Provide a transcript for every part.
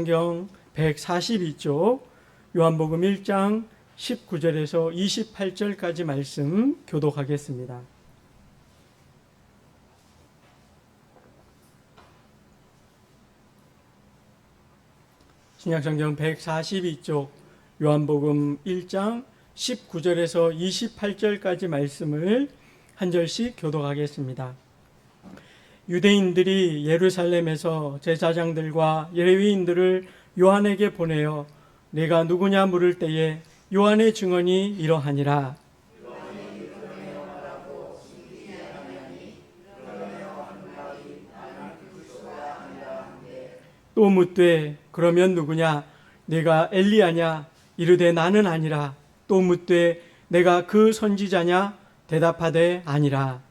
성경 142쪽 요한복음 1장 19절에서 28절까지 말씀 교독하겠습니다. 신약성경 142쪽 요한복음 1장 19절에서 28절까지 말씀을 한 절씩 교독하겠습니다. 유대인들이 예루살렘에서 제사장들과 레위인들을 요한에게 보내어 네가 누구냐 물을 때에 요한의 증언이 이러하니라. 또 묻되 그러면 누구냐? 네가 엘리야냐? 이르되 나는 아니라. 또 묻되 내가 그 선지자냐? 대답하되 아니라.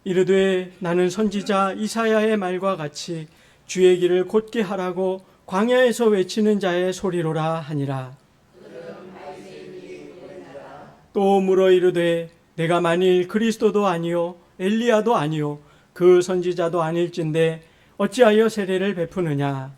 이르되 나는 선지자 이사야의 말과 같이 주의 길을 곧게 하라고 광야에서 외치는 자의 소리로라 하니라. 또 물어 이르되 내가 만일 그리스도도 아니요 엘리야도 아니요 그 선지자도 아닐진데 어찌하여 세례를 베푸느냐?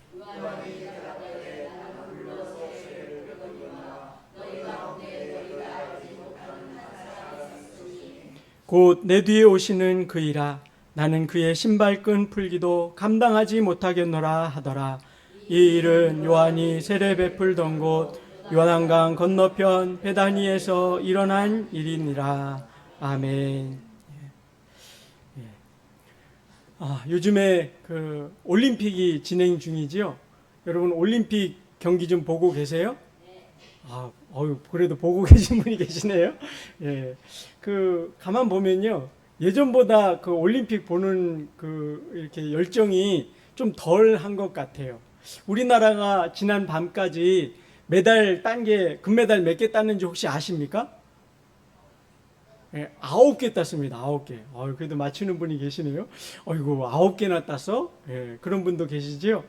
곧 내 뒤에 오시는 그이라. 나는 그의 신발끈 풀기도 감당하지 못하겠노라 하더라. 이 일은 요한이 세례 베풀던 곳 요한강 건너편 베다니에서 일어난 일이니라. 아멘. 요즘에 그 올림픽이 진행 중이지요. 여러분 올림픽 경기 좀 보고 계세요? 그래도 보고 계신 분이 계시네요. 예. 가만 보면요. 예전보다 그 올림픽 보는 이렇게 열정이 좀 덜 한 것 같아요. 우리나라가 지난 밤까지 메달 딴 게, 금메달 몇 개 땄는지 혹시 아십니까? 예, 9개 땄습니다. 9개. 그래도 맞추는 분이 계시네요. 어이구, 9개나 땄어? 예, 그런 분도 계시죠?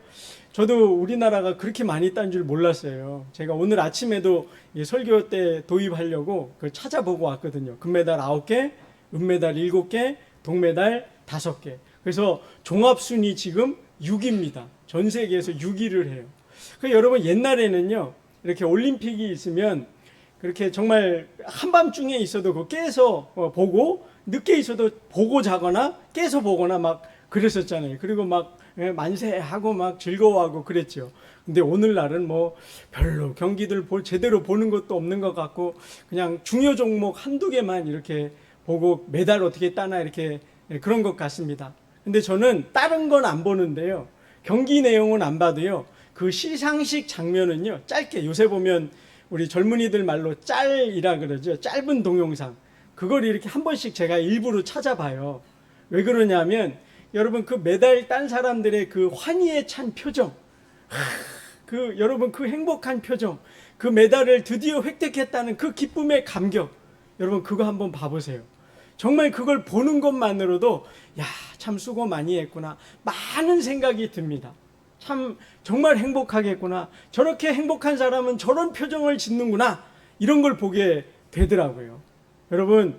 저도 우리나라가 그렇게 많이 딴 줄 몰랐어요. 제가 오늘 아침에도 설교 때 도입하려고 찾아보고 왔거든요. 금메달 9개, 은메달 7개, 동메달 5개. 그래서 종합순위 지금 6위입니다. 전 세계에서 6위를 해요. 여러분 옛날에는요, 이렇게 올림픽이 있으면 그렇게 정말 한밤중에 있어도 그 깨서 보고, 늦게 있어도 보고 자거나 깨서 보거나 막 그랬었잖아요. 그리고 막 만세하고 막 즐거워하고 그랬죠. 근데 오늘날은 뭐 별로 경기들 제대로 보는 것도 없는 것 같고 그냥 중요 종목 한두 개만 이렇게 보고 메달 어떻게 따나 이렇게 그런 것 같습니다. 근데 저는 다른 건 안 보는데요. 경기 내용은 안 봐도요. 그 시상식 장면은요. 짧게 요새 보면 우리 젊은이들 말로 짤이라 그러죠. 짧은 동영상. 그걸 이렇게 한 번씩 제가 일부러 찾아봐요. 왜 그러냐면 여러분 그 메달 딴 사람들의 그 환희에 찬 표정, 여러분 그 행복한 표정, 그 메달을 드디어 획득했다는 그 기쁨의 감격, 여러분 그거 한번 봐보세요. 정말 그걸 보는 것만으로도 참 수고 많이 했구나 많은 생각이 듭니다. 참 정말 행복하겠구나. 저렇게 행복한 사람은 저런 표정을 짓는구나. 이런 걸 보게 되더라고요. 여러분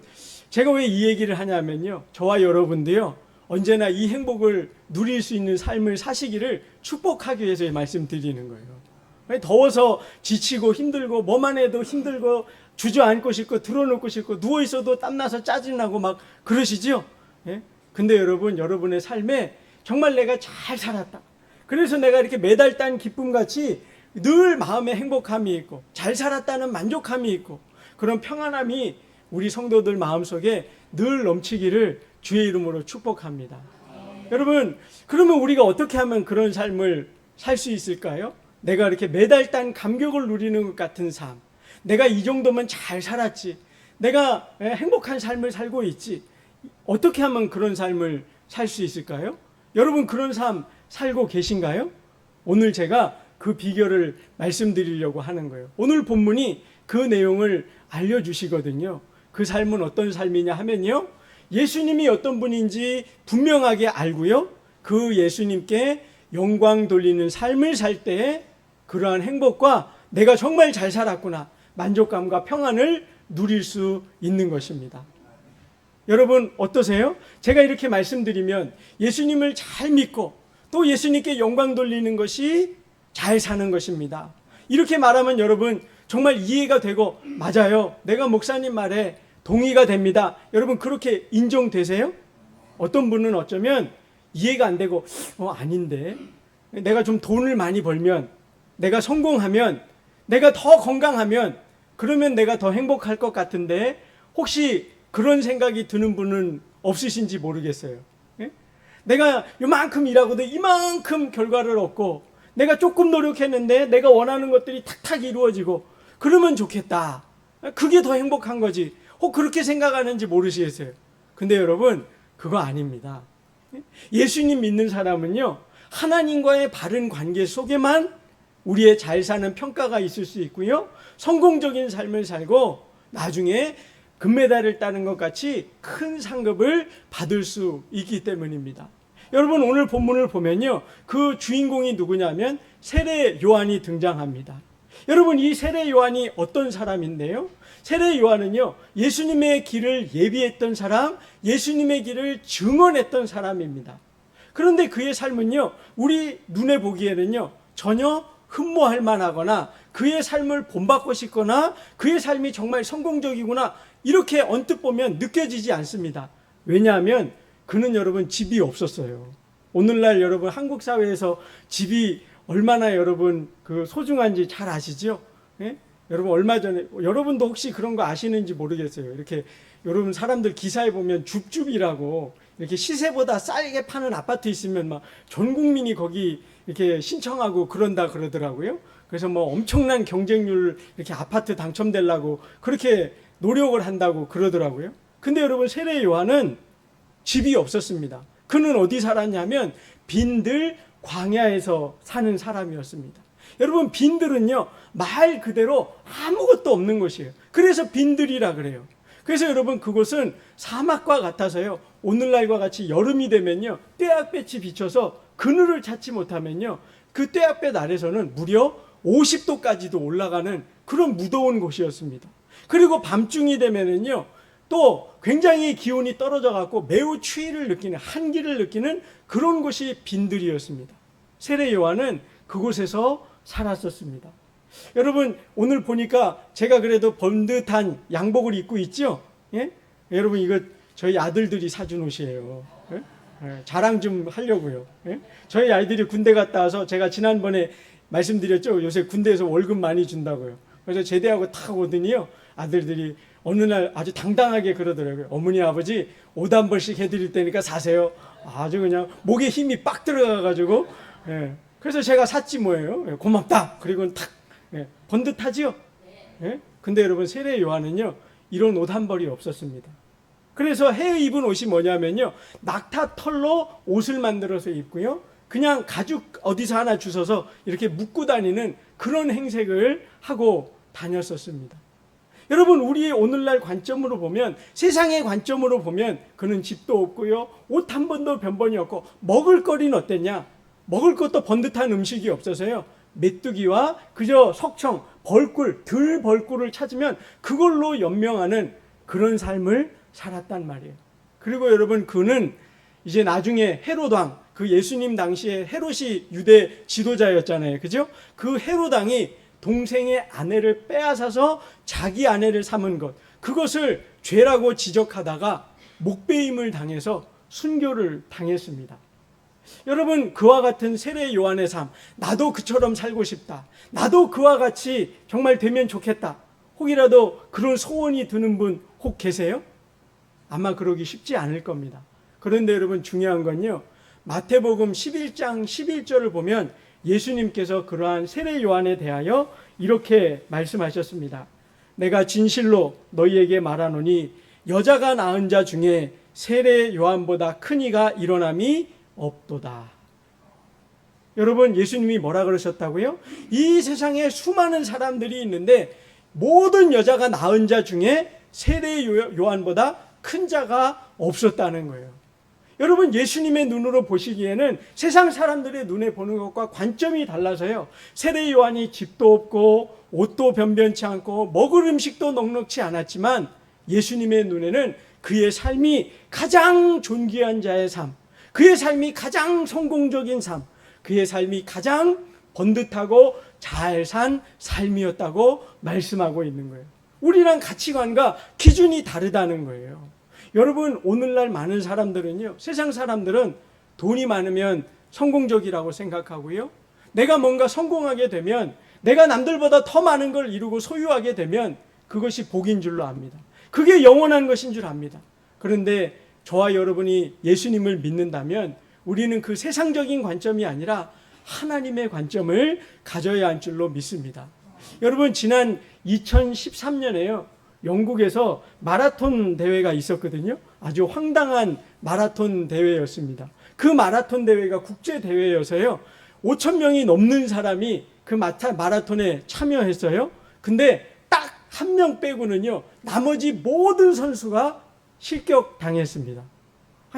제가 왜 이 얘기를 하냐면요. 저와 여러분도요. 언제나 이 행복을 누릴 수 있는 삶을 사시기를 축복하기 위해서 말씀드리는 거예요. 더워서 지치고 힘들고 뭐만 해도 힘들고 주저앉고 싶고 드러눕고 싶고 누워있어도 땀나서 짜증나고 막 그러시죠? 예? 근데 여러분 여러분의 삶에 정말 내가 잘 살았다. 그래서 내가 이렇게 메달 딴 기쁨같이 늘 마음에 행복함이 있고 잘 살았다는 만족함이 있고 그런 평안함이 우리 성도들 마음속에 늘 넘치기를 주의 이름으로 축복합니다. 여러분 그러면 우리가 어떻게 하면 그런 삶을 살 수 있을까요? 내가 이렇게 메달 딴 감격을 누리는 것 같은 삶, 내가 이 정도면 잘 살았지, 내가 행복한 삶을 살고 있지, 어떻게 하면 그런 삶을 살 수 있을까요? 여러분 그런 삶 살고 계신가요? 오늘 제가 그 비결을 말씀드리려고 하는 거예요. 오늘 본문이 그 내용을 알려주시거든요. 그 삶은 어떤 삶이냐 하면요, 예수님이 어떤 분인지 분명하게 알고요, 그 예수님께 영광 돌리는 삶을 살 때에 그러한 행복과 내가 정말 잘 살았구나 만족감과 평안을 누릴 수 있는 것입니다. 여러분 어떠세요? 제가 이렇게 말씀드리면 예수님을 잘 믿고 또 예수님께 영광 돌리는 것이 잘 사는 것입니다. 이렇게 말하면 여러분 정말 이해가 되고 맞아요. 내가 목사님 말에 동의가 됩니다. 여러분 그렇게 인정되세요? 어떤 분은 어쩌면 이해가 안 되고 아닌데 내가 좀 돈을 많이 벌면 내가 성공하면 내가 더 건강하면 그러면 내가 더 행복할 것 같은데 혹시 그런 생각이 드는 분은 없으신지 모르겠어요. 예? 내가 이만큼 일하고도 이만큼 결과를 얻고 내가 조금 노력했는데 내가 원하는 것들이 탁탁 이루어지고 그러면 좋겠다. 그게 더 행복한 거지. 혹 그렇게 생각하는지 모르시겠어요. 근데 여러분 그거 아닙니다. 예수님 믿는 사람은요 하나님과의 바른 관계 속에만 우리의 잘 사는 평가가 있을 수 있고요 성공적인 삶을 살고 나중에 금메달을 따는 것 같이 큰 상급을 받을 수 있기 때문입니다. 여러분 오늘 본문을 보면요 그 주인공이 누구냐면 세례 요한이 등장합니다. 여러분 이 세례 요한이 어떤 사람인데요? 세례 요한은요 예수님의 길을 예비했던 사람, 예수님의 길을 증언했던 사람입니다. 그런데 그의 삶은요 우리 눈에 보기에는요 전혀 흠모할 만하거나 그의 삶을 본받고 싶거나 그의 삶이 정말 성공적이구나 이렇게 언뜻 보면 느껴지지 않습니다. 왜냐하면 그는 여러분 집이 없었어요. 오늘날 여러분 한국 사회에서 집이 얼마나 여러분 그 소중한지 잘 아시죠? 예? 여러분 얼마 전에 여러분도 혹시 그런 거 아시는지 모르겠어요. 이렇게 여러분 사람들 기사에 보면 줍줍이라고 이렇게 시세보다 싸게 파는 아파트 있으면 막 전 국민이 거기 이렇게 신청하고 그런다 그러더라고요. 그래서 뭐 엄청난 경쟁률 이렇게 아파트 당첨되려고 그렇게 노력을 한다고 그러더라고요. 근데 여러분 세례 요한은 집이 없었습니다. 그는 어디 살았냐면 빈들 광야에서 사는 사람이었습니다. 여러분 빈들은요 말 그대로 아무것도 없는 곳이에요. 그래서 빈들이라 그래요. 그래서 여러분 그곳은 사막과 같아서요 오늘날과 같이 여름이 되면요 떼약볕이 비쳐서 그늘을 찾지 못하면요 그 떼약볕 아래서는 무려 50도까지도 올라가는 그런 무더운 곳이었습니다. 그리고 밤중이 되면은요 또 굉장히 기온이 떨어져 갖고 매우 추위를 느끼는 한기를 느끼는 그런 곳이 빈들이었습니다. 세례 요한은 그곳에서 살았었습니다. 여러분 오늘 보니까 제가 그래도 번듯한 양복을 입고 있죠. 예? 여러분 이거 저희 아들들이 사준 옷이에요. 예? 예, 자랑 좀 하려고요. 예? 저희 아이들이 군대 갔다 와서 제가 지난번에 말씀드렸죠. 요새 군대에서 월급 많이 준다고요. 그래서 제대하고 탁 오더니요 아들들이 어느 날 아주 당당하게 그러더라고요. 어머니 아버지 옷 한 벌씩 해드릴 테니까 사세요. 아주 그냥 목에 힘이 빡 들어가가지고 예. 그래서 제가 샀지 뭐예요. 예, 고맙다. 그리고 탁 예, 번듯하지요. 예? 근데 여러분 세례 요한은요 이런 옷 한 벌이 없었습니다. 그래서 해 입은 옷이 뭐냐면요 낙타 털로 옷을 만들어서 입고요 그냥 가죽 어디서 하나 주워서 이렇게 묶고 다니는 그런 행색을 하고 다녔었습니다. 여러분 우리의 오늘날 관점으로 보면 세상의 관점으로 보면 그는 집도 없고요 옷 한 번도 변번이 없고 먹을 거리는 어땠냐 먹을 것도 번듯한 음식이 없어서요 메뚜기와 그저 석청 벌꿀 들 벌꿀을 찾으면 그걸로 연명하는 그런 삶을 살았단 말이에요. 그리고 여러분 그는 이제 나중에 헤롯 왕 그 예수님 당시에 헤롯이 유대 지도자였잖아요. 그죠? 그 헤롯 왕이 동생의 아내를 빼앗아서 자기 아내를 삼은 것 그것을 죄라고 지적하다가 목베임을 당해서 순교를 당했습니다. 여러분 그와 같은 세례 요한의 삶 나도 그처럼 살고 싶다. 나도 그와 같이 정말 되면 좋겠다. 혹이라도 그런 소원이 드는 분 혹 계세요? 아마 그러기 쉽지 않을 겁니다. 그런데 여러분 중요한 건요 마태복음 11장 11절을 보면 예수님께서 그러한 세례 요한에 대하여 이렇게 말씀하셨습니다. 내가 진실로 너희에게 말하노니 여자가 낳은 자 중에 세례 요한보다 큰 이가 일어남이 없도다. 여러분 예수님이 뭐라 그러셨다고요? 이 세상에 수많은 사람들이 있는데 모든 여자가 낳은 자 중에 세례 요한보다 큰 자가 없었다는 거예요. 여러분 예수님의 눈으로 보시기에는 세상 사람들의 눈에 보는 것과 관점이 달라서요 세례 요한이 집도 없고 옷도 변변치 않고 먹을 음식도 넉넉치 않았지만 예수님의 눈에는 그의 삶이 가장 존귀한 자의 삶, 그의 삶이 가장 성공적인 삶, 그의 삶이 가장 번듯하고 잘 산 삶이었다고 말씀하고 있는 거예요. 우리랑 가치관과 기준이 다르다는 거예요. 여러분, 오늘날 많은 사람들은요, 세상 사람들은 돈이 많으면 성공적이라고 생각하고요, 내가 뭔가 성공하게 되면, 내가 남들보다 더 많은 걸 이루고 소유하게 되면 그것이 복인 줄로 압니다. 그게 영원한 것인 줄 압니다. 그런데 저와 여러분이 예수님을 믿는다면 우리는 그 세상적인 관점이 아니라 하나님의 관점을 가져야 할 줄로 믿습니다. 여러분, 지난 2013년에요, 영국에서 마라톤 대회가 있었거든요. 아주 황당한 마라톤 대회였습니다. 그 마라톤 대회가 국제 대회여서요, 5천 명이 넘는 사람이 그 마라톤에 참여했어요. 근데 딱 한 명 빼고는요, 나머지 모든 선수가 실격당했습니다.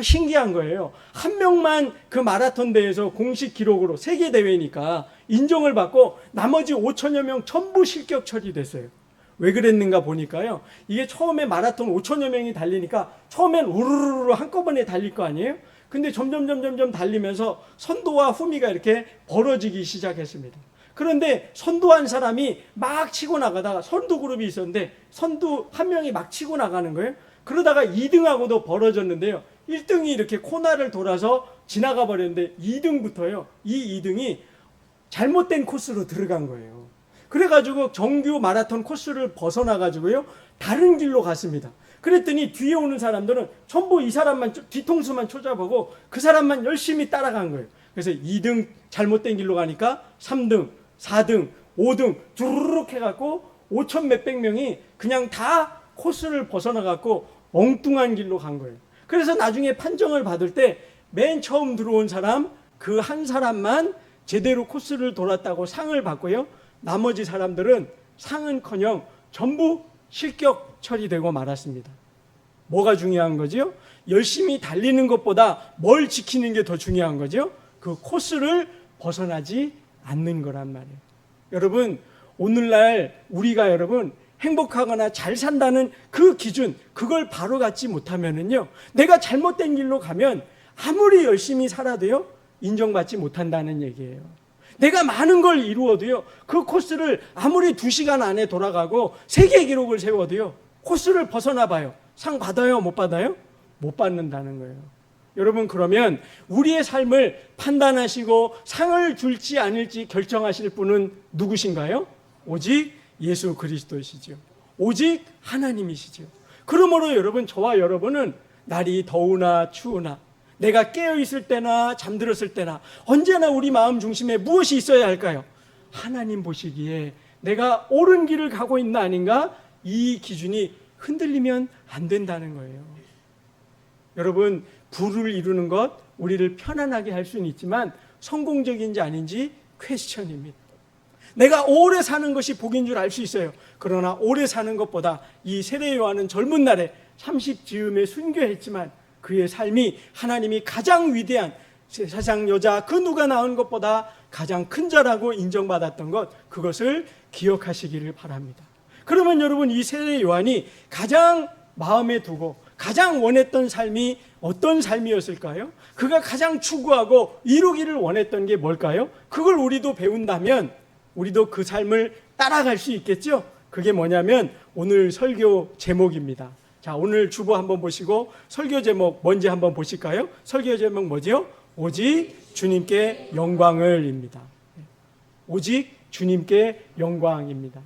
신기한 거예요. 한 명만 그 마라톤 대회에서 공식 기록으로, 세계 대회니까 인정을 받고 나머지 5천여 명 전부 실격 처리됐어요. 왜 그랬는가 보니까요, 이게 처음에 마라톤 5천여 명이 달리니까 처음엔 우르르르 한꺼번에 달릴 거 아니에요? 근데 점점 달리면서 선두와 후미가 이렇게 벌어지기 시작했습니다. 그런데 선두한 사람이 막 치고 나가다가, 선두 그룹이 있었는데 선두 한 명이 막 치고 나가는 거예요. 그러다가 2등하고도 벌어졌는데요, 1등이 이렇게 코너를 돌아서 지나가 버렸는데 2등부터요, 이 2등이 잘못된 코스로 들어간 거예요. 그래가지고 정규 마라톤 코스를 벗어나가지고요, 다른 길로 갔습니다. 그랬더니 뒤에 오는 사람들은 전부 이 사람만, 뒤통수만 쳐다보고 그 사람만 열심히 따라간 거예요. 그래서 2등 잘못된 길로 가니까 3등, 4등, 5등 두루룩 해갖고 5천 몇백 명이 그냥 다 코스를 벗어나갖고 엉뚱한 길로 간 거예요. 그래서 나중에 판정을 받을 때 맨 처음 들어온 사람, 그 한 사람만 제대로 코스를 돌았다고 상을 받고요, 나머지 사람들은 상은커녕 전부 실격 처리되고 말았습니다. 뭐가 중요한 거죠? 열심히 달리는 것보다 뭘 지키는 게 더 중요한 거죠? 그 코스를 벗어나지 않는 거란 말이에요. 여러분, 오늘날 우리가 여러분 행복하거나 잘 산다는 그 기준, 그걸 바로 갖지 못하면은요, 내가 잘못된 길로 가면 아무리 열심히 살아도요, 인정받지 못한다는 얘기예요. 내가 많은 걸 이루어도요, 그 코스를 아무리 2시간 안에 돌아가고 세계 기록을 세워도요, 코스를 벗어나 봐요. 상 받아요? 못 받아요? 못 받는다는 거예요. 여러분, 그러면 우리의 삶을 판단하시고 상을 줄지 아닐지 결정하실 분은 누구신가요? 오직 예수 그리스도시죠. 오직 하나님이시죠. 그러므로 여러분, 저와 여러분은 날이 더우나 추우나, 내가 깨어있을 때나 잠들었을 때나 언제나 우리 마음 중심에 무엇이 있어야 할까요? 하나님 보시기에 내가 옳은 길을 가고 있나 아닌가, 이 기준이 흔들리면 안 된다는 거예요. 여러분, 부를 이루는 것, 우리를 편안하게 할 수는 있지만 성공적인지 아닌지 퀘스천입니다. 내가 오래 사는 것이 복인 줄 알 수 있어요. 그러나 오래 사는 것보다 이 세례 요한은 젊은 날에 30즈음에 순교했지만 그의 삶이 하나님이 가장 위대한 세상 여자 그 누가 낳은 것보다 가장 큰 자라고 인정받았던 것, 그것을 기억하시기를 바랍니다. 그러면 여러분, 이 세례 요한이 가장 마음에 두고 가장 원했던 삶이 어떤 삶이었을까요? 그가 가장 추구하고 이루기를 원했던 게 뭘까요? 그걸 우리도 배운다면 우리도 그 삶을 따라갈 수 있겠죠? 그게 뭐냐면 오늘 설교 제목입니다. 자, 오늘 주보 한번 보시고 설교 제목 뭔지 한번 보실까요? 설교 제목 뭐죠? 오직 주님께 영광을입니다. 오직 주님께 영광입니다.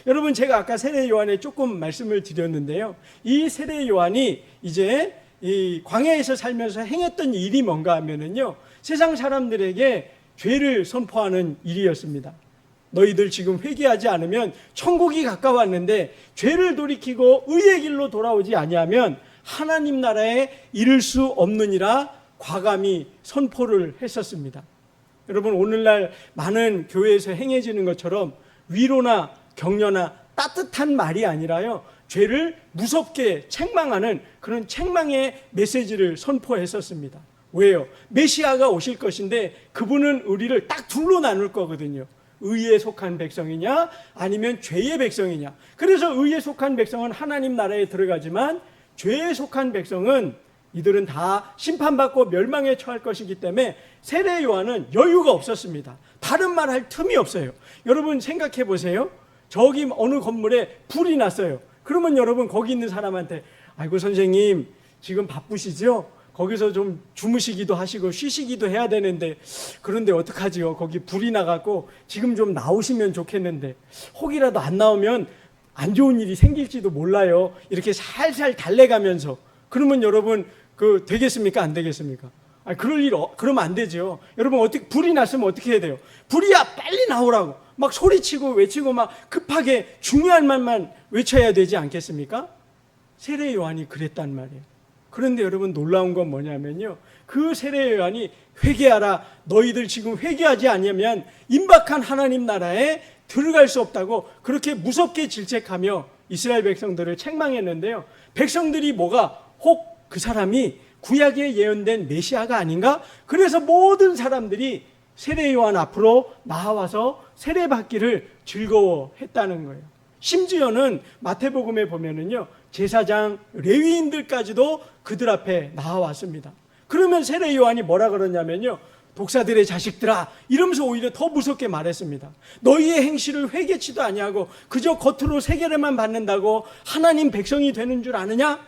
여러분, 제가 아까 세례 요한에 조금 말씀을 드렸는데요, 이 세례 요한이 이제 이 광야에서 살면서 행했던 일이 뭔가 하면은요, 세상 사람들에게 죄를 선포하는 일이었습니다. 너희들 지금 회개하지 않으면 천국이 가까웠는데 죄를 돌이키고 의의 길로 돌아오지 아니하면 하나님 나라에 이를 수 없느니라 과감히 선포를 했었습니다. 여러분, 오늘날 많은 교회에서 행해지는 것처럼 위로나 격려나 따뜻한 말이 아니라요, 죄를 무섭게 책망하는 그런 책망의 메시지를 선포했었습니다. 왜요? 메시아가 오실 것인데 그분은 우리를 딱 둘로 나눌 거거든요. 의에 속한 백성이냐 아니면 죄의 백성이냐. 그래서 의에 속한 백성은 하나님 나라에 들어가지만 죄에 속한 백성은 이들은 다 심판받고 멸망에 처할 것이기 때문에 세례 요한은 여유가 없었습니다. 다른 말 할 틈이 없어요. 여러분 생각해 보세요. 저기 어느 건물에 불이 났어요. 그러면 여러분 거기 있는 사람한테 아이고 선생님 지금 바쁘시죠? 거기서 좀 주무시기도 하시고 쉬시기도 해야 되는데 그런데 어떡하지요? 거기 불이 나갖고 지금 좀 나오시면 좋겠는데 혹이라도 안 나오면 안 좋은 일이 생길지도 몰라요. 이렇게 살살 달래가면서 그러면 여러분 되겠습니까? 안 되겠습니까? 그러면 안 되죠. 여러분 어떻게 불이 났으면 어떻게 해야 돼요? 불이야 빨리 나오라고 막 소리치고 외치고 막 급하게 중요한 말만 외쳐야 되지 않겠습니까? 세례 요한이 그랬단 말이에요. 그런데 여러분 놀라운 건 뭐냐면요. 그 세례 요한이 회개하라. 너희들 지금 회개하지 않으면 임박한 하나님 나라에 들어갈 수 없다고 그렇게 무섭게 질책하며 이스라엘 백성들을 책망했는데요. 백성들이 혹 그 사람이 구약에 예언된 메시아가 아닌가? 그래서 모든 사람들이 세례 요한 앞으로 나와서 세례 받기를 즐거워했다는 거예요. 심지어는 마태복음에 보면은요, 제사장, 레위인들까지도 그들 앞에 나와왔습니다. 그러면 세례 요한이 뭐라 그러냐면요, 독사들의 자식들아 이러면서 오히려 더 무섭게 말했습니다. 너희의 행실을 회개치도 아니하고 그저 겉으로 세례만 받는다고 하나님 백성이 되는 줄 아느냐?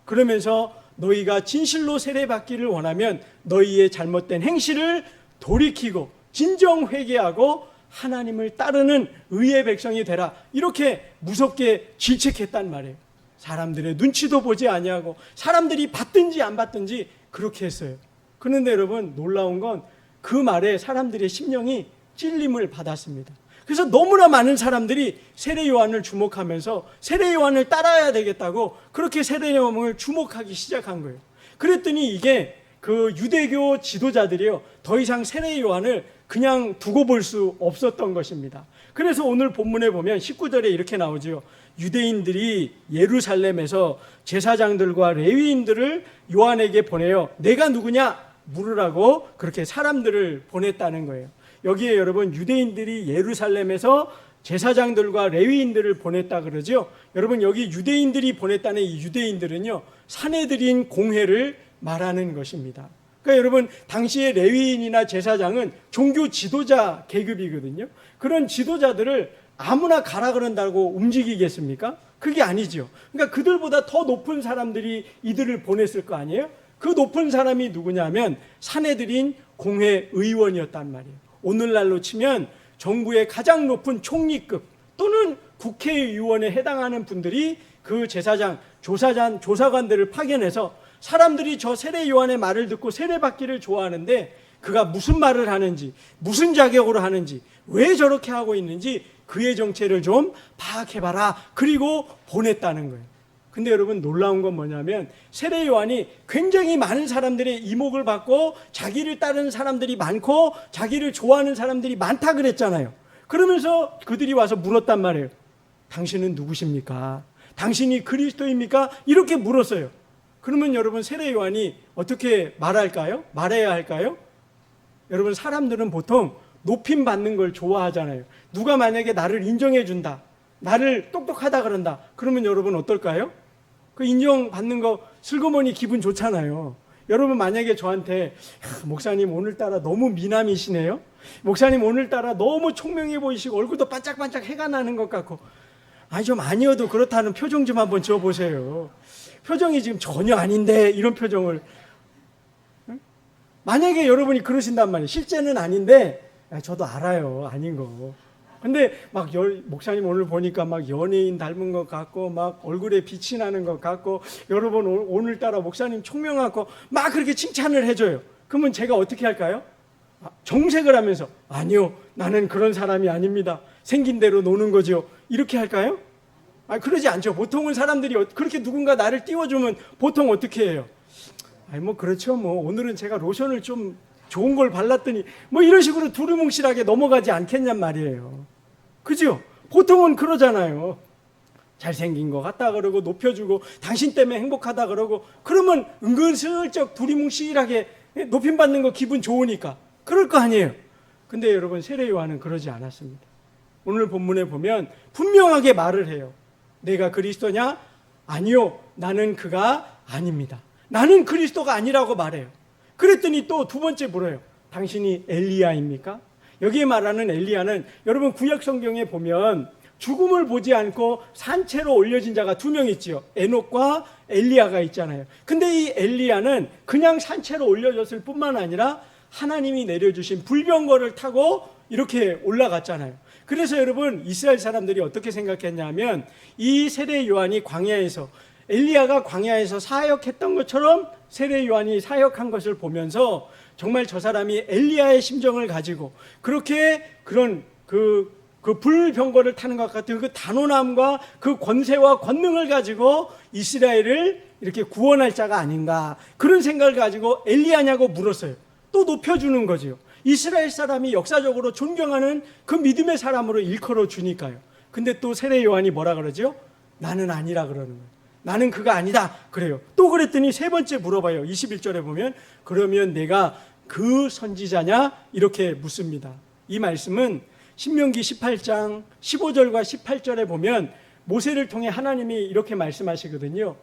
그러면서 너희가 진실로 세례받기를 원하면 너희의 잘못된 행실을 돌이키고 진정 회개하고 하나님을 따르는 의의 백성이 되라. 이렇게 무섭게 질책했단 말이에요. 사람들의 눈치도 보지 아니하고 사람들이 받든지 안 받든지 그렇게 했어요. 그런데 여러분 놀라운 건 그 말에 사람들의 심령이 찔림을 받았습니다. 그래서 너무나 많은 사람들이 세례 요한을 주목하면서 세례 요한을 따라야 되겠다고 그렇게 세례 요한을 주목하기 시작한 거예요. 그랬더니 이게 그 유대교 지도자들이요, 더 이상 세례 요한을 그냥 두고 볼 수 없었던 것입니다. 그래서 오늘 본문에 보면 19절에 이렇게 나오죠. 유대인들이 예루살렘에서 제사장들과 레위인들을 요한에게 보내요. 내가 누구냐 물으라고 그렇게 사람들을 보냈다는 거예요. 여기에 여러분 유대인들이 예루살렘에서 제사장들과 레위인들을 보냈다 그러죠. 여러분 여기 유대인들이 보냈다는 이 유대인들은요, 사내들인 공회를 말하는 것입니다. 그러니까 여러분 당시에 레위인이나 제사장은 종교 지도자 계급이거든요. 그런 지도자들을 아무나 가라 그런다고 움직이겠습니까? 그게 아니죠. 그러니까 그들보다 더 높은 사람들이 이들을 보냈을 거 아니에요? 그 높은 사람이 누구냐면 사내들인 공회 의원이었단 말이에요. 오늘날로 치면 정부의 가장 높은 총리급 또는 국회의원에 해당하는 분들이 그 제사장, 조사관들을 파견해서 사람들이 저 세례 요한의 말을 듣고 세례받기를 좋아하는데 그가 무슨 말을 하는지, 무슨 자격으로 하는지, 왜 저렇게 하고 있는지 그의 정체를 좀 파악해봐라. 그리고 보냈다는 거예요. 근데 여러분 놀라운 건 뭐냐면 세례 요한이 굉장히 많은 사람들의 이목을 받고 자기를 따르는 사람들이 많고 자기를 좋아하는 사람들이 많다 그랬잖아요. 그러면서 그들이 와서 물었단 말이에요. 당신은 누구십니까? 당신이 그리스도입니까? 이렇게 물었어요. 그러면 여러분 세례 요한이 어떻게 말해야 할까요? 여러분 사람들은 보통 높임 받는 걸 좋아하잖아요. 누가 만약에 나를 인정해 준다, 나를 똑똑하다 그런다, 그러면 여러분 어떨까요? 그 인정받는 거 슬그머니 기분 좋잖아요. 여러분 만약에 저한테 목사님 오늘따라 너무 미남이시네요, 목사님 오늘따라 너무 총명해 보이시고 얼굴도 반짝반짝 해가 나는 것 같고, 좀 아니어도 그렇다는 표정 좀 한번 지어보세요. 표정이 지금 전혀 아닌데 이런 표정을, 만약에 여러분이 그러신단 말이에요. 실제는 아닌데 저도 알아요, 아닌 거. 근데 막 목사님 오늘 보니까 막 연예인 닮은 것 같고 막 얼굴에 빛이 나는 것 같고 여러분 오늘따라 목사님 총명하고 막 그렇게 칭찬을 해줘요. 그러면 제가 어떻게 할까요? 정색을 하면서 아니요, 나는 그런 사람이 아닙니다, 생긴 대로 노는 거죠, 이렇게 할까요? 그러지 않죠. 보통은 사람들이 그렇게 누군가 나를 띄워주면 보통 어떻게 해요? 뭐 그렇죠, 뭐 오늘은 제가 로션을 좀 좋은 걸 발랐더니 뭐 이런 식으로 두루뭉실하게 넘어가지 않겠냔 말이에요. 그죠? 보통은 그러잖아요. 잘생긴 것 같다 그러고 높여주고 당신 때문에 행복하다 그러고 그러면 은근슬쩍 두리뭉실하게 높임받는 거 기분 좋으니까 그럴 거 아니에요. 근데 여러분 세례 요한은 그러지 않았습니다. 오늘 본문에 보면 분명하게 말을 해요. 내가 그리스도냐? 아니요, 나는 그가 아닙니다. 나는 그리스도가 아니라고 말해요. 그랬더니 또 두 번째 물어요. 당신이 엘리야입니까? 여기에 말하는 엘리야는 여러분 구약 성경에 보면 죽음을 보지 않고 산채로 올려진 자가 두 명 있지요. 에녹과 엘리야가 있잖아요. 근데 이 엘리야는 그냥 산채로 올려졌을 뿐만 아니라 하나님이 내려주신 불병거를 타고 이렇게 올라갔잖아요. 그래서 여러분 이스라엘 사람들이 어떻게 생각했냐면 이 세례 요한이 광야에서 엘리야가 광야에서 사역했던 것처럼 세례 요한이 사역한 것을 보면서 정말 저 사람이 엘리야의 심정을 가지고 그렇게 그런 그 불병거를 타는 것 같은 그 단호함과 그 권세와 권능을 가지고 이스라엘을 이렇게 구원할 자가 아닌가, 그런 생각을 가지고 엘리야냐고 물었어요. 또 높여주는 거죠. 이스라엘 사람이 역사적으로 존경하는 그 믿음의 사람으로 일컬어 주니까요. 근데 또 세례 요한이 뭐라 그러죠? 나는 아니라 그러는 거예요. 나는 그가 아니다 그래요. 또 그랬더니 세 번째 물어봐요. 21절에 보면 그러면 내가 그 선지자냐? 이렇게 묻습니다. 이 말씀은 신명기 18장 15절과 18절에 보면 모세를 통해 하나님이 이렇게 말씀하시거든요.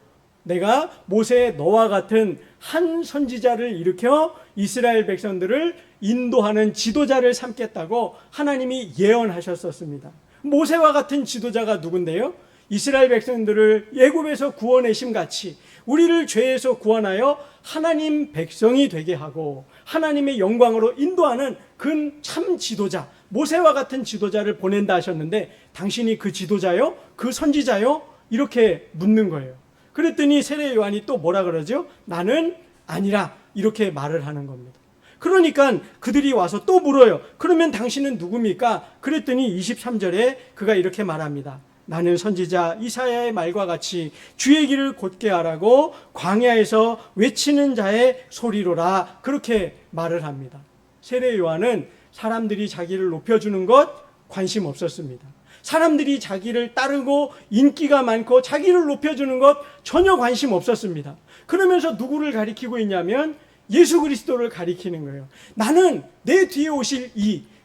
내가 모세의 너와 같은 한 선지자를 일으켜 이스라엘 백성들을 인도하는 지도자를 삼겠다고 하나님이 예언하셨었습니다. 모세와 같은 지도자가 누군데요? 이스라엘 백성들을 애굽에서 구원하심 같이 우리를 죄에서 구원하여 하나님 백성이 되게 하고 하나님의 영광으로 인도하는 그 참 지도자, 모세와 같은 지도자를 보낸다 하셨는데 당신이 그 지도자요? 그 선지자요? 이렇게 묻는 거예요. 그랬더니 세례 요한이 또 뭐라 그러죠? 나는 아니라 이렇게 말을 하는 겁니다. 그러니까 그들이 와서 또 물어요. 그러면 당신은 누굽니까? 그랬더니 23절에 그가 이렇게 말합니다. 나는 선지자 이사야의 말과 같이 주의 길을 곧게 하라고 광야에서 외치는 자의 소리로라, 그렇게 말을 합니다. 세례 요한은 사람들이 자기를 높여주는 것 관심 없었습니다. 사람들이 자기를 따르고 인기가 많고 자기를 높여주는 것 전혀 관심 없었습니다. 그러면서 누구를 가리키고 있냐면 예수 그리스도를 가리키는 거예요. 나는 내 뒤에 오실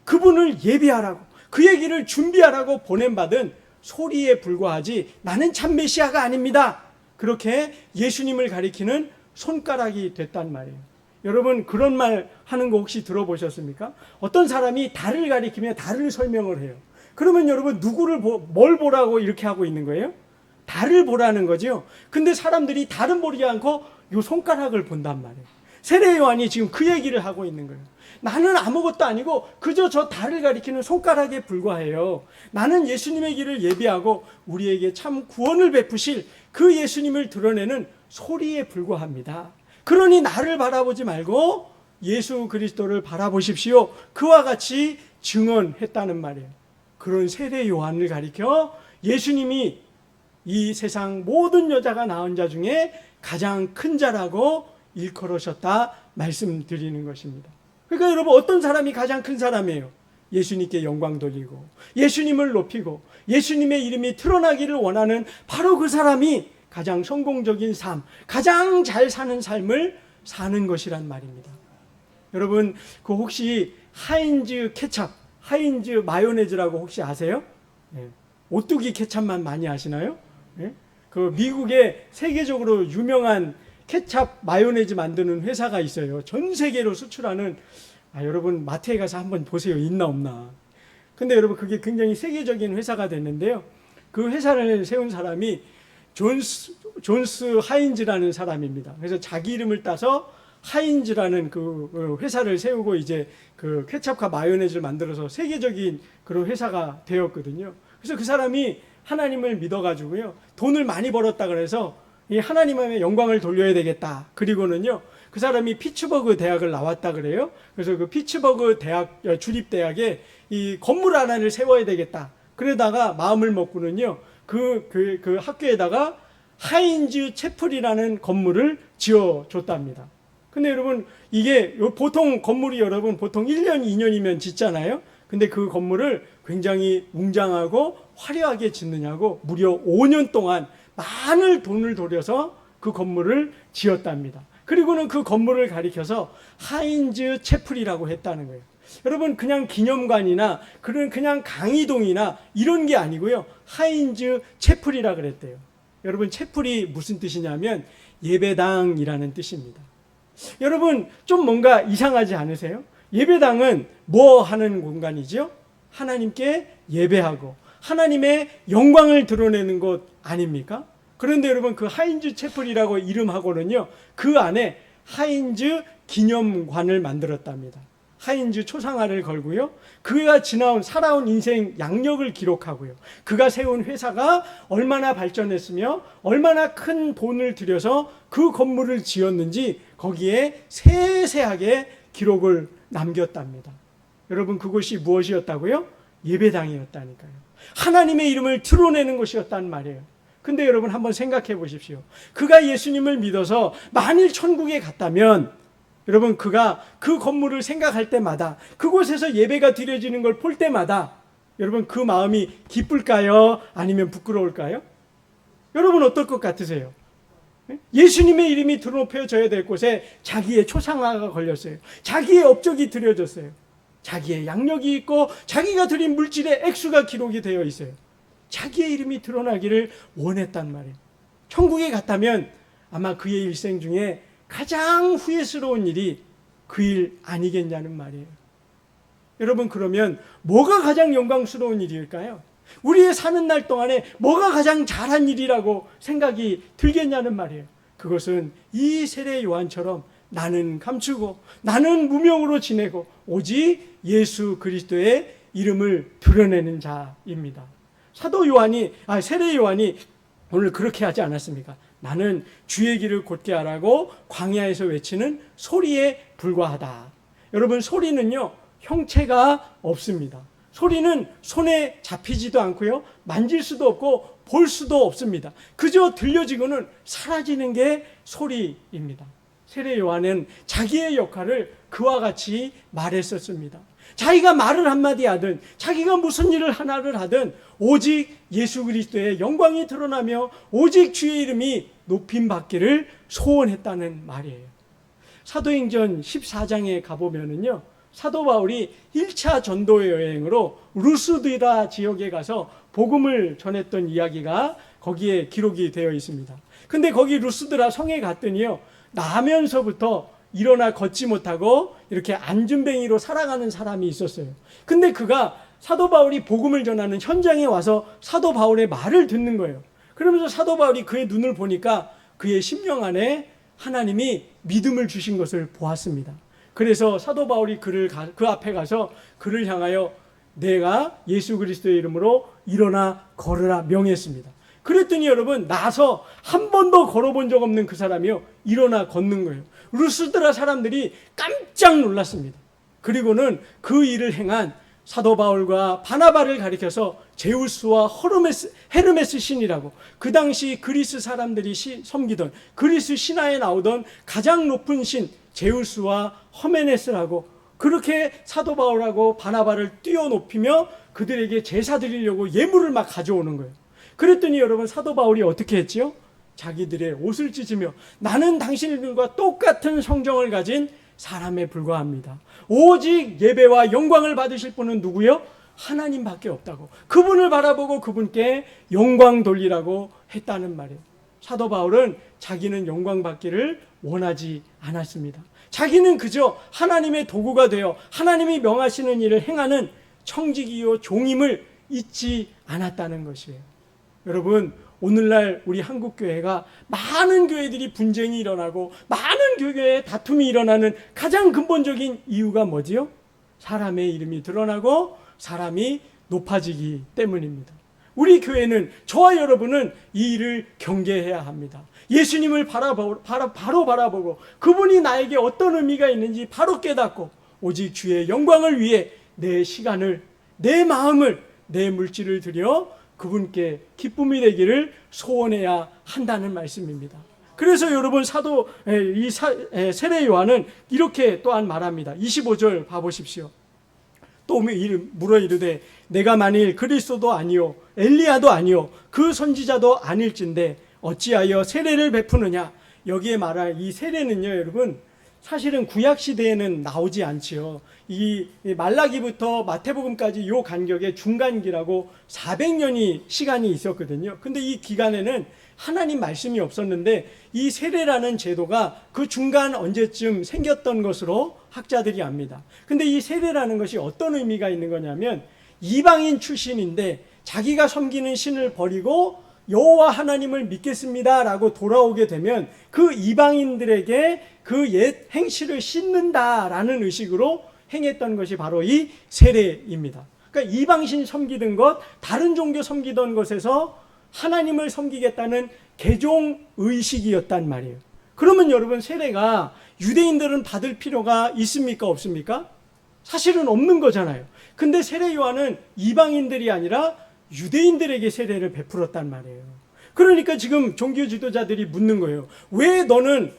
그분을 예비하라고, 그의 길을 준비하라고 보냄받은 소리에 불과하지 나는 참 메시아가 아닙니다. 그렇게 예수님을 가리키는 손가락이 됐단 말이에요. 여러분 그런 말 하는 거 혹시 들어보셨습니까? 어떤 사람이 달을 가리키며 달을 설명을 해요. 그러면 여러분 누구를 뭘 보라고 이렇게 하고 있는 거예요? 달을 보라는 거죠. 근데 사람들이 달은 보지 않고 이 손가락을 본단 말이에요. 세례 요한이 지금 그 얘기를 하고 있는 거예요. 나는 아무것도 아니고 그저 저 달을 가리키는 손가락에 불과해요. 나는 예수님의 길을 예비하고 우리에게 참 구원을 베푸실 그 예수님을 드러내는 소리에 불과합니다. 그러니 나를 바라보지 말고 예수 그리스도를 바라보십시오. 그와 같이 증언했다는 말이에요. 그런 세례 요한을 가리켜 예수님이 이 세상 모든 여자가 낳은 자 중에 가장 큰 자라고 일컬으셨다 말씀드리는 것입니다. 그러니까 여러분 어떤 사람이 가장 큰 사람이에요? 예수님께 영광 돌리고 예수님을 높이고 예수님의 이름이 드러나기를 원하는 바로 그 사람이 가장 성공적인 삶, 가장 잘 사는 삶을 사는 것이란 말입니다. 여러분 그 혹시 하인즈 케찹, 하인즈 마요네즈라고 혹시 아세요? 네. 오뚜기 케찹만 많이 아시나요? 네? 그 미국의 세계적으로 유명한 케찹 마요네즈 만드는 회사가 있어요. 전 세계로 수출하는, 여러분 마트에 가서 한번 보세요. 있나 없나. 근데 여러분 그게 굉장히 세계적인 회사가 됐는데요. 그 회사를 세운 사람이 존스 하인즈라는 사람입니다. 그래서 자기 이름을 따서 하인즈라는 그 회사를 세우고 이제 그 케찹과 마요네즈를 만들어서 세계적인 그런 회사가 되었거든요. 그래서 그 사람이 하나님을 믿어가지고요. 돈을 많이 벌었다 그래서 이 하나님의 영광을 돌려야 되겠다. 그리고는요, 그 사람이 피츠버그 대학을 나왔다 그래요. 그래서 그 피츠버그 대학 주립대학에 이 건물 하나를 세워야 되겠다. 그러다가 마음을 먹고는요, 그 학교에다가 하인즈 채플이라는 건물을 지어줬답니다. 근데 여러분 이게 보통 건물이 여러분 보통 1년 2년이면 짓잖아요. 근데 그 건물을 굉장히 웅장하고 화려하게 짓느냐고 무려 5년 동안 많은 돈을 들여서 그 건물을 지었답니다. 그리고는 그 건물을 가리켜서 하인즈 채플이라고 했다는 거예요. 여러분 그냥 기념관이나 그냥 강의동이나 이런 게 아니고요. 하인즈 채플이라 그랬대요. 여러분 채플이 무슨 뜻이냐면 예배당이라는 뜻입니다. 여러분 좀 뭔가 이상하지 않으세요? 예배당은 뭐 하는 공간이죠? 하나님께 예배하고 하나님의 영광을 드러내는 곳 아닙니까? 그런데 여러분 그 하인즈 채플이라고 이름하고는요, 그 안에 하인즈 기념관을 만들었답니다. 하인즈 초상화를 걸고요, 그가 살아온 인생 양력을 기록하고요, 그가 세운 회사가 얼마나 발전했으며 얼마나 큰 돈을 들여서 그 건물을 지었는지 거기에 세세하게 기록을 남겼답니다. 여러분 그곳이 무엇이었다고요? 예배당이었다니까요. 하나님의 이름을 드러내는 곳이었단 말이에요. 근데 여러분 한번 생각해 보십시오. 그가 예수님을 믿어서 만일 천국에 갔다면, 여러분 그가 그 건물을 생각할 때마다, 그곳에서 예배가 드려지는 걸 볼 때마다 여러분 그 마음이 기쁠까요? 아니면 부끄러울까요? 여러분 어떨 것 같으세요? 예수님의 이름이 드러펴져야 될 곳에 자기의 초상화가 걸렸어요. 자기의 업적이 드려졌어요. 자기의 양력이 있고 자기가 드린 물질의 액수가 기록이 되어 있어요. 자기의 이름이 드러나기를 원했단 말이에요. 천국에 갔다면 아마 그의 일생 중에 가장 후회스러운 일이 그 일 아니겠냐는 말이에요. 여러분 그러면 뭐가 가장 영광스러운 일일까요? 우리의 사는 날 동안에 뭐가 가장 잘한 일이라고 생각이 들겠냐는 말이에요. 그것은 이 세례 요한처럼 나는 감추고 나는 무명으로 지내고 오직 예수 그리스도의 이름을 드러내는 자입니다. 세례 요한이 오늘 그렇게 하지 않았습니까? 나는 주의 길을 곧게 하라고 광야에서 외치는 소리에 불과하다. 여러분 소리는요 형체가 없습니다. 소리는 손에 잡히지도 않고요, 만질 수도 없고 볼 수도 없습니다. 그저 들려지고는 사라지는 게 소리입니다. 세례 요한은 자기의 역할을 그와 같이 말했었습니다. 자기가 말을 한마디 하든 자기가 무슨 일을 하나를 하든 오직 예수 그리스도의 영광이 드러나며 오직 주의 이름이 높임받기를 소원했다는 말이에요. 사도행전 14장에 가보면은요, 사도 바울이 1차 전도 여행으로 루스드라 지역에 가서 복음을 전했던 이야기가 거기에 기록이 되어 있습니다. 근데 거기 루스드라 성에 갔더니요, 나면서부터 일어나 걷지 못하고 이렇게 앉은뱅이로 살아가는 사람이 있었어요. 근데 그가 사도 바울이 복음을 전하는 현장에 와서 사도 바울의 말을 듣는 거예요. 그러면서 사도 바울이 그의 눈을 보니까 그의 심령 안에 하나님이 믿음을 주신 것을 보았습니다. 그래서 사도 바울이 그 앞에 가서 그를 향하여 내가 예수 그리스도의 이름으로 일어나 걸으라 명했습니다. 그랬더니 여러분 나서 한 번도 걸어본 적 없는 그 사람이요 일어나 걷는 거예요. 루스드라 사람들이 깜짝 놀랐습니다. 그리고는 그 일을 행한 사도 바울과 바나바를 가리켜서 제우스와 헤르메스 신이라고, 그 당시 그리스 사람들이 섬기던 그리스 신화에 나오던 가장 높은 신 제우스와 허메네스라고, 그렇게 사도 바울하고 바나바를 뛰어높이며 그들에게 제사 드리려고 예물을 막 가져오는 거예요. 그랬더니 여러분 사도 바울이 어떻게 했지요? 자기들의 옷을 찢으며 나는 당신들과 똑같은 성정을 가진 사람에 불과합니다. 오직 예배와 영광을 받으실 분은 누구요? 하나님밖에 없다고, 그분을 바라보고 그분께 영광 돌리라고 했다는 말이에요. 사도 바울은 자기는 영광 받기를 원하지 않았습니다. 자기는 그저 하나님의 도구가 되어 하나님이 명하시는 일을 행하는 청지기요 종임을 잊지 않았다는 것이에요. 여러분 오늘날 우리 한국교회가 많은 교회들이 분쟁이 일어나고 많은 교회에 다툼이 일어나는 가장 근본적인 이유가 뭐지요? 사람의 이름이 드러나고 사람이 높아지기 때문입니다. 우리 교회는, 저와 여러분은 이 일을 경계해야 합니다. 예수님을 바로 바라보고 그분이 나에게 어떤 의미가 있는지 바로 깨닫고 오직 주의 영광을 위해 내 시간을, 내 마음을, 내 물질을 들여 그분께 기쁨이 되기를 소원해야 한다는 말씀입니다. 그래서 여러분 세례 요한은 이렇게 또한 말합니다. 25절 봐보십시오. 또 물어 이르되 내가 만일 그리스도도 아니요 엘리야도 아니요 그 선지자도 아닐진데 어찌하여 세례를 베푸느냐. 여기에 말할 이 세례는요 여러분 사실은 구약 시대에는 나오지 않지요. 이 말라기부터 마태복음까지 요 간격의 중간기라고 400년이 시간이 있었거든요. 근데 이 기간에는 하나님 말씀이 없었는데 이 세례라는 제도가 그 중간 언제쯤 생겼던 것으로 학자들이 압니다. 근데 이 세례라는 것이 어떤 의미가 있는 거냐면 이방인 출신인데 자기가 섬기는 신을 버리고 여호와 하나님을 믿겠습니다라고 돌아오게 되면 그 이방인들에게 그 옛 행실을 씻는다라는 의식으로 행했던 것이 바로 이 세례입니다. 그러니까 이방신 섬기던 것, 다른 종교 섬기던 것에서 하나님을 섬기겠다는 개종 의식이었단 말이에요. 그러면 여러분 세례가 유대인들은 받을 필요가 있습니까? 없습니까? 사실은 없는 거잖아요. 근데 세례 요한은 이방인들이 아니라 유대인들에게 세례를 베풀었단 말이에요. 그러니까 지금 종교 지도자들이 묻는 거예요. 왜 너는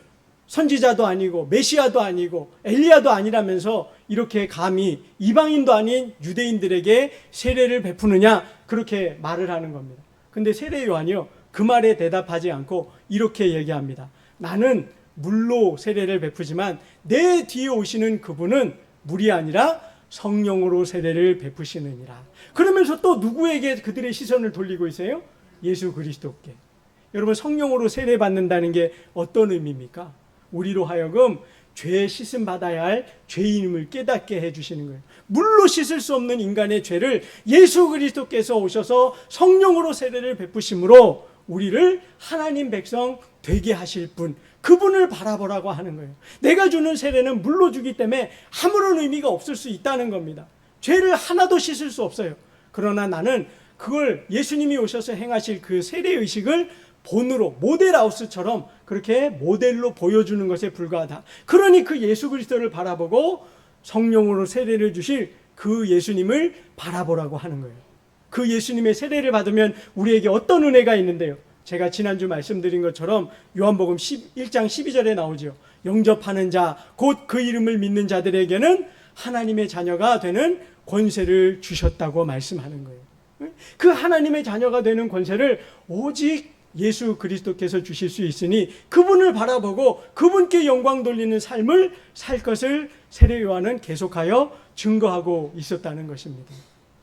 선지자도 아니고 메시아도 아니고 엘리야도 아니라면서 이렇게 감히 이방인도 아닌 유대인들에게 세례를 베푸느냐, 그렇게 말을 하는 겁니다. 근데 세례 요한이요, 그 말에 대답하지 않고 이렇게 얘기합니다. 나는 물로 세례를 베푸지만 내 뒤에 오시는 그분은 물이 아니라 성령으로 세례를 베푸시느니라. 그러면서 또 누구에게 그들의 시선을 돌리고 있어요? 예수 그리스도께. 여러분, 성령으로 세례 받는다는 게 어떤 의미입니까? 우리로 하여금 죄 씻음 받아야 할 죄인임을 깨닫게 해주시는 거예요. 물로 씻을 수 없는 인간의 죄를 예수 그리스도께서 오셔서 성령으로 세례를 베푸심으로 우리를 하나님 백성 되게 하실 분, 그분을 바라보라고 하는 거예요. 내가 주는 세례는 물로 주기 때문에 아무런 의미가 없을 수 있다는 겁니다. 죄를 하나도 씻을 수 없어요. 그러나 나는 그걸 예수님이 오셔서 행하실 그 세례의식을 본으로, 모델하우스처럼 그렇게 모델로 보여주는 것에 불과하다. 그러니 그 예수 그리스도를 바라보고 성령으로 세례를 주실 그 예수님을 바라보라고 하는 거예요. 그 예수님의 세례를 받으면 우리에게 어떤 은혜가 있는데요. 제가 지난주 말씀드린 것처럼 요한복음 1장 12절에 나오죠. 영접하는 자, 곧 그 이름을 믿는 자들에게는 하나님의 자녀가 되는 권세를 주셨다고 말씀하는 거예요. 그 하나님의 자녀가 되는 권세를 오직 예수 그리스도께서 주실 수 있으니 그분을 바라보고 그분께 영광 돌리는 삶을 살 것을 세례 요한은 계속하여 증거하고 있었다는 것입니다.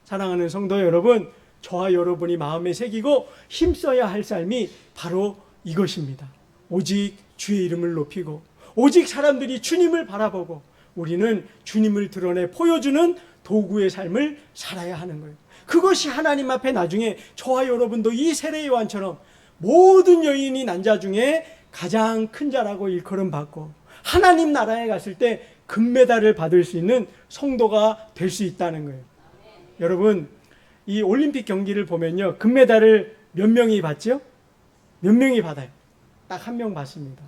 사랑하는 성도 여러분, 저와 여러분이 마음에 새기고 힘써야 할 삶이 바로 이것입니다. 오직 주의 이름을 높이고 오직 사람들이 주님을 바라보고 우리는 주님을 드러내 보여주는 도구의 삶을 살아야 하는 거예요. 그것이 하나님 앞에 나중에 저와 여러분도 이 세례 요한처럼 모든 여인이 난 자 중에 가장 큰 자라고 일컬음 받고 하나님 나라에 갔을 때 금메달을 받을 수 있는 성도가 될 수 있다는 거예요. 여러분, 이 올림픽 경기를 보면요, 금메달을 몇 명이 받죠? 몇 명이 받아요? 딱 한 명 받습니다.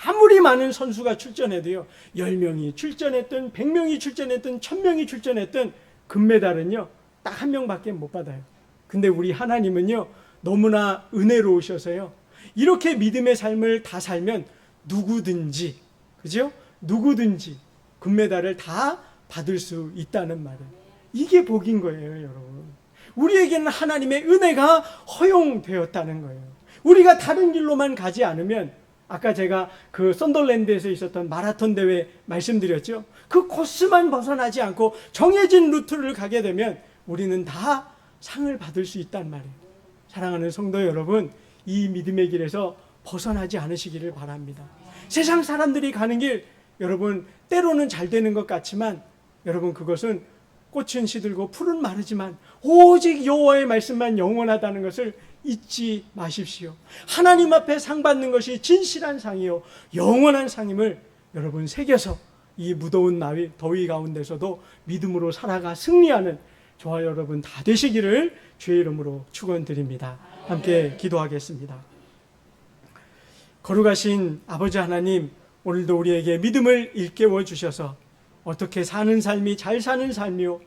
아무리 많은 선수가 출전해도요, 10명이 출전했든 100명이 출전했든 1000명이 출전했든 금메달은요 딱 한 명밖에 못 받아요. 근데 우리 하나님은요 너무나 은혜로우셔서요, 이렇게 믿음의 삶을 다 살면 누구든지, 그죠? 누구든지 금메달을 다 받을 수 있다는 말이에요. 이게 복인 거예요, 여러분. 우리에게는 하나님의 은혜가 허용되었다는 거예요. 우리가 다른 길로만 가지 않으면, 아까 제가 그 썬덜랜드에서 있었던 마라톤 대회 말씀드렸죠. 그 코스만 벗어나지 않고 정해진 루트를 가게 되면 우리는 다 상을 받을 수 있단 말이에요. 사랑하는 성도 여러분, 이 믿음의 길에서 벗어나지 않으시기를 바랍니다. 세상 사람들이 가는 길, 여러분 때로는 잘 되는 것 같지만 여러분 그것은 꽃은 시들고 풀은 마르지만 오직 여호와의 말씀만 영원하다는 것을 잊지 마십시오. 하나님 앞에 상 받는 것이 진실한 상이요 영원한 상임을 여러분 새겨서 이 무더운 더위 가운데서도 믿음으로 살아가 승리하는 저와 여러분 다 되시기를 주의 이름으로 축원드립니다. 함께 기도하겠습니다. 거룩하신 아버지 하나님, 오늘도 우리에게 믿음을 일깨워 주셔서 어떻게 사는 삶이 잘 사는 삶이요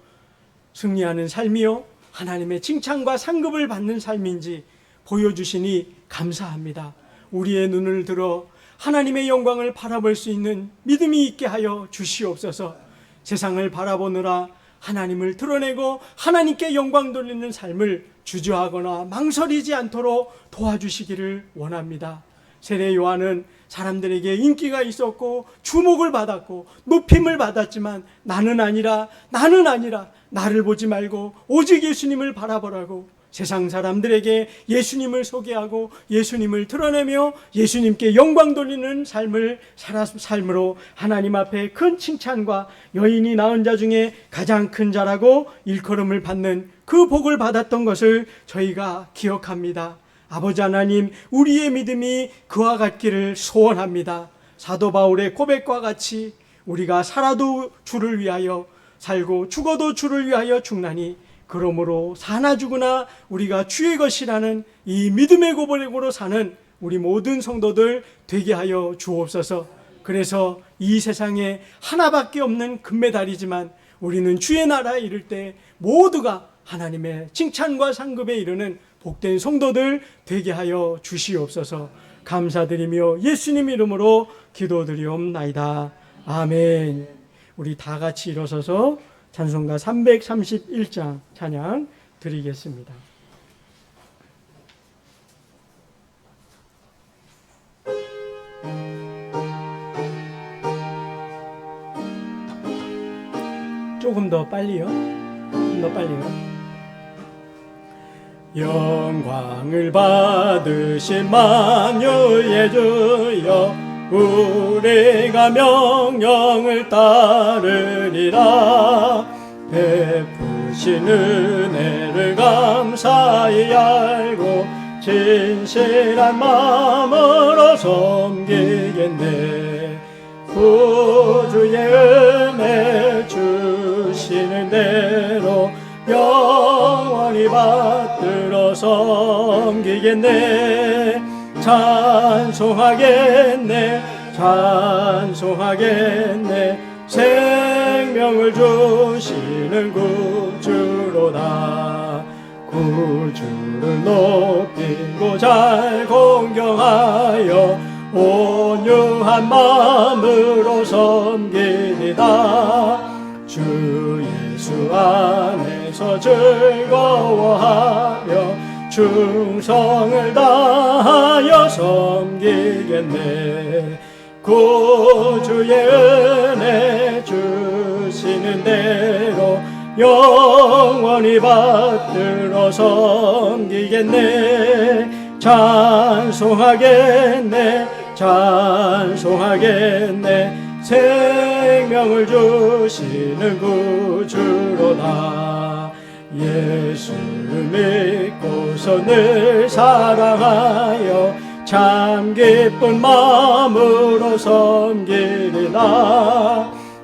승리하는 삶이요 하나님의 칭찬과 상급을 받는 삶인지 보여주시니 감사합니다. 우리의 눈을 들어 하나님의 영광을 바라볼 수 있는 믿음이 있게 하여 주시옵소서. 세상을 바라보느라 하나님을 드러내고 하나님께 영광 돌리는 삶을 주저하거나 망설이지 않도록 도와주시기를 원합니다. 세례 요한은 사람들에게 인기가 있었고 주목을 받았고 높임을 받았지만 나는 아니라 나를 보지 말고 오직 예수님을 바라보라고 세상 사람들에게 예수님을 소개하고 예수님을 드러내며 예수님께 영광 돌리는 삶으로 하나님 앞에 큰 칭찬과 여인이 낳은 자 중에 가장 큰 자라고 일컬음을 받는 그 복을 받았던 것을 저희가 기억합니다. 아버지 하나님, 우리의 믿음이 그와 같기를 소원합니다. 사도 바울의 고백과 같이 우리가 살아도 주를 위하여 살고 죽어도 주를 위하여 죽나니 그러므로 사나 죽으나 우리가 주의 것이라는 이 믿음의 고백으로 사는 우리 모든 성도들 되게 하여 주옵소서. 그래서 이 세상에 하나밖에 없는 금메달이지만 우리는 주의 나라에 이를 때 모두가 하나님의 칭찬과 상급에 이르는 복된 성도들 되게 하여 주시옵소서. 감사드리며 예수님 이름으로 기도드리옵나이다. 아멘. 우리 다 같이 일어서서 찬송가 331장 찬양 드리겠습니다. 조금 더 빨리요. 좀 더 빨리요. 영광을 받으신 만유의 주여, 우리가 명령을 따르리라. 베푸신 은혜를 감사히 알고 진실한 마음으로 섬기겠네. 구주의 은혜 주시는 대로 영원히 받들어 섬기겠네. 찬송하겠네, 찬송하겠네. 생명을 주시는 구주로다. 구주를 높이고 잘 공경하여 온유한 마음으로 섬기리다. 주 예수 안에서 즐거워하며 충성을 다하여 섬기겠네. 구주의 은혜 주시는 대로 영원히 받들어 섬기겠네. 찬송하겠네, 찬송하겠네. 생명을 주시는 구주로다. 예수를 믿고서 늘 사랑하여 참 기쁜 마음으로 섬기리라.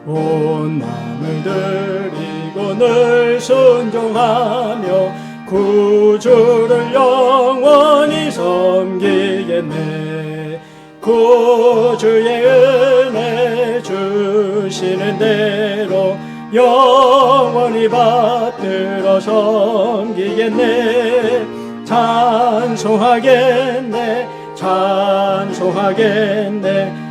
온 마음을 드리고 늘 순종하며 구주를 영원히 섬기겠네. 구주의 은혜 주시는 대로 영원히 받들어 섬기겠네. 찬송하겠네, 찬송하겠네.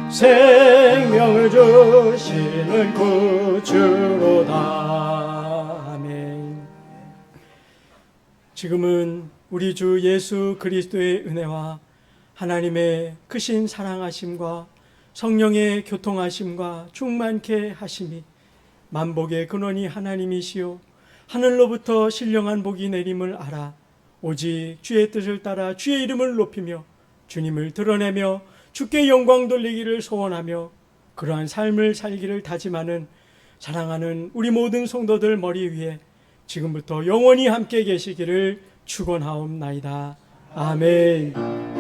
생명을 주시는 구주로다. 아멘. 지금은 우리 주 예수 그리스도의 은혜와 하나님의 크신 사랑하심과 성령의 교통하심과 충만케 하심이 만복의 근원이 하나님이시요 하늘로부터 신령한 복이 내림을 알아 오직 주의 뜻을 따라 주의 이름을 높이며 주님을 드러내며 주께 영광 돌리기를 소원하며 그러한 삶을 살기를 다짐하는 사랑하는 우리 모든 성도들 머리 위에 지금부터 영원히 함께 계시기를 축원하옵나이다. 아멘.